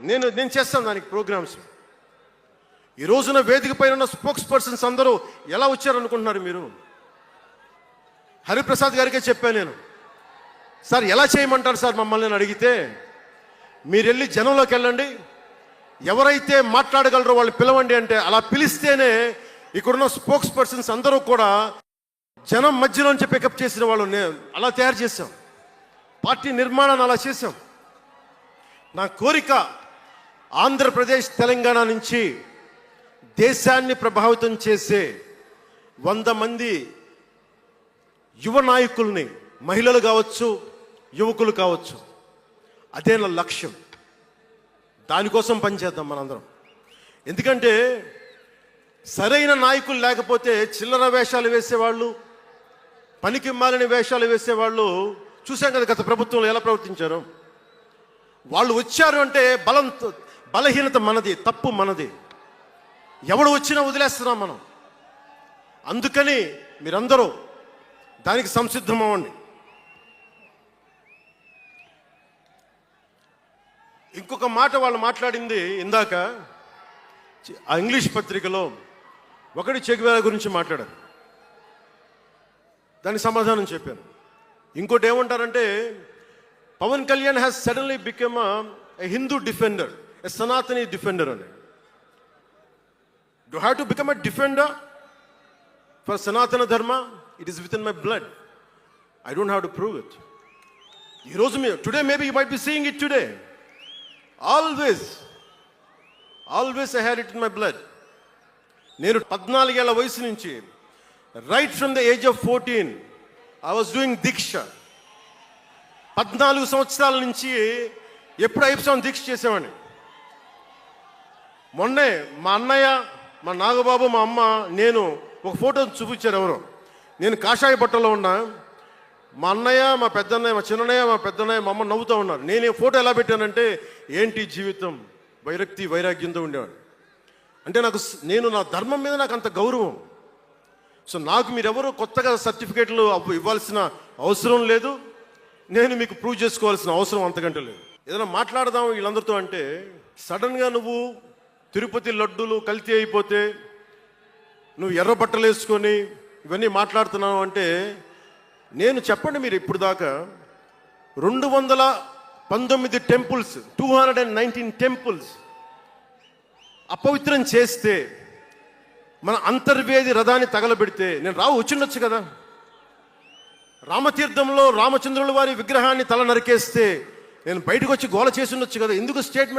నేను నేను చేస్తాను దానికి ప్రోగ్రామ్స్. ఈ రోజున వేదిక పైన ఉన్న స్పోక్స్ పర్సన్స్ అందరూ ఎలా వచ్చారనుకుంటున్నారు మీరు? హరిప్రసాద్ గారికే చెప్పాను నేను, సార్ ఎలా చేయమంటారు సార్ మమ్మల్ని అని అడిగితే, మీరు వెళ్ళి జనంలోకి వెళ్ళండి, ఎవరైతే మాట్లాడగలరో వాళ్ళు పిలవండి అంటే, అలా పిలిస్తేనే ఇక్కడున్న స్పోక్స్ పర్సన్స్ అందరూ కూడా జనం మధ్యలోంచి పికప్ చేసిన వాళ్ళు అలా తయారు చేశాం. పార్టీ నిర్మాణాన్ని అలా చేశాం. నా కోరిక ఆంధ్రప్రదేశ్ తెలంగాణ నుంచి దేశాన్ని ప్రభావితం చేసే 100 మంది యువ నాయకుల్ని, మహిళలు కావచ్చు, యువకులు కావచ్చు, అదే నా లక్ష్యం. దానికోసం పనిచేద్దాం మనందరం. ఎందుకంటే సరైన నాయకులు లేకపోతే చిల్లర వేషాలు వేసేవాళ్ళు, పనికి మాలిన వేషాలు వేసేవాళ్ళు చూసాం కదా గత ప్రభుత్వంలో ఎలా ప్రవర్తించారు. వాళ్ళు వచ్చారు అంటే బలహీనత మనది, తప్పు మనది. ఎవడు వచ్చినా వదిలేస్తున్నాం మనం. అందుకని మీరందరూ దానికి సంసిద్ధం అవ్వండి. ఇంకొక మాట వాళ్ళు మాట్లాడింది ఇందాక ఆ ఇంగ్లీష్ పత్రికలో, ఒకటి చె గువేరా గురించి మాట్లాడారు, దానికి సమాధానం చెప్పాను. ఇంకోటి ఏమంటారంటే, Pawan Kalyan has suddenly become a Hindu defender, a Sanatani defender అని. Do I have to become a defender for Sanatana Dharma? It is within my blood. I don't have to prove it. Today maybe you might be seeing it today. Always I had it in my blood. నేను 14 ఏళ్ల వయసు నుంచి, right from the age of 14, I was doing దీక్ష. 14 సంవత్సరాల నుంచి ఎప్పుడు 5 సంవత్సరాలు దీక్ష చేసేవాడిని. మొన్నే మా అన్నయ్య, మా నాగబాబు, మా అమ్మ, నేను ఒక ఫోటో చూపించారు ఎవరో. నేను కాషాయ బట్టలో ఉన్నా, మా అన్నయ్య, మా పెద్దన్నయ్య, మా చిన్నయ్య, మా పెద్దన్నయ్య, మా అమ్మ నవ్వుతూ ఉన్నారు. నేను ఈ ఫోటో ఎలా పెట్టానంటే, ఏంటి జీవితం, వైరాగ్యంతో ఉండేవాడు. అంటే నేను నా ధర్మం మీద నాకు అంత గౌరవం. సో నాకు మీరెవరూ కొత్తగా సర్టిఫికేట్లు ఇవ్వాల్సిన అవసరం లేదు, నేను మీకు ప్రూవ్ చేసుకోవాల్సిన అవసరం అంతకంటే లేదు. ఏదైనా మాట్లాడదాం వీళ్ళందరితో అంటే, సడన్గా నువ్వు తిరుపతి లడ్డూలు కల్తీ అయిపోతే నువ్వు ఎర్ర బట్టలు వేసుకొని ఇవన్నీ మాట్లాడుతున్నావు అంటే, నేను చెప్పండి, మీరు ఇప్పుడు దాకా 219 టెంపుల్స్, 219 టెంపుల్స్ అపవిత్రం చేస్తే, మన అంతర్వేది రథాన్ని తగలబెడితే నేను వచ్చిండొచ్చు కదా. రామతీర్థంలో రామచంద్రుల వారి విగ్రహాన్ని తల నరికేస్తే నేను బయటకు వచ్చి గోల చేసి ఉండొచ్చు కదా. ఎందుకు స్టేట్మెంట్